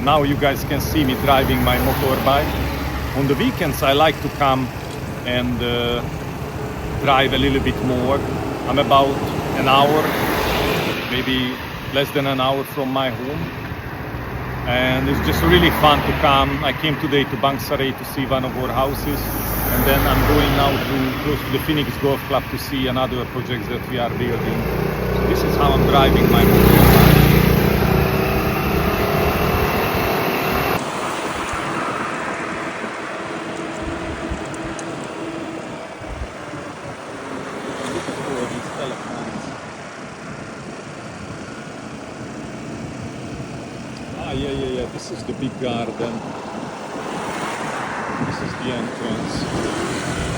Now you guys can see me driving my motorbike. On the weekends I like to come and drive a little bit more. I'm about an hour, maybe less than an hour from my home. And it's just really fun to come. I came today to Bang Saray to see one of our houses. And then I'm going now to close to the Phoenix Golf Club to see another project that we are building. So this is how I'm driving my motorbike. Yeah. This is the big garden. This is the entrance.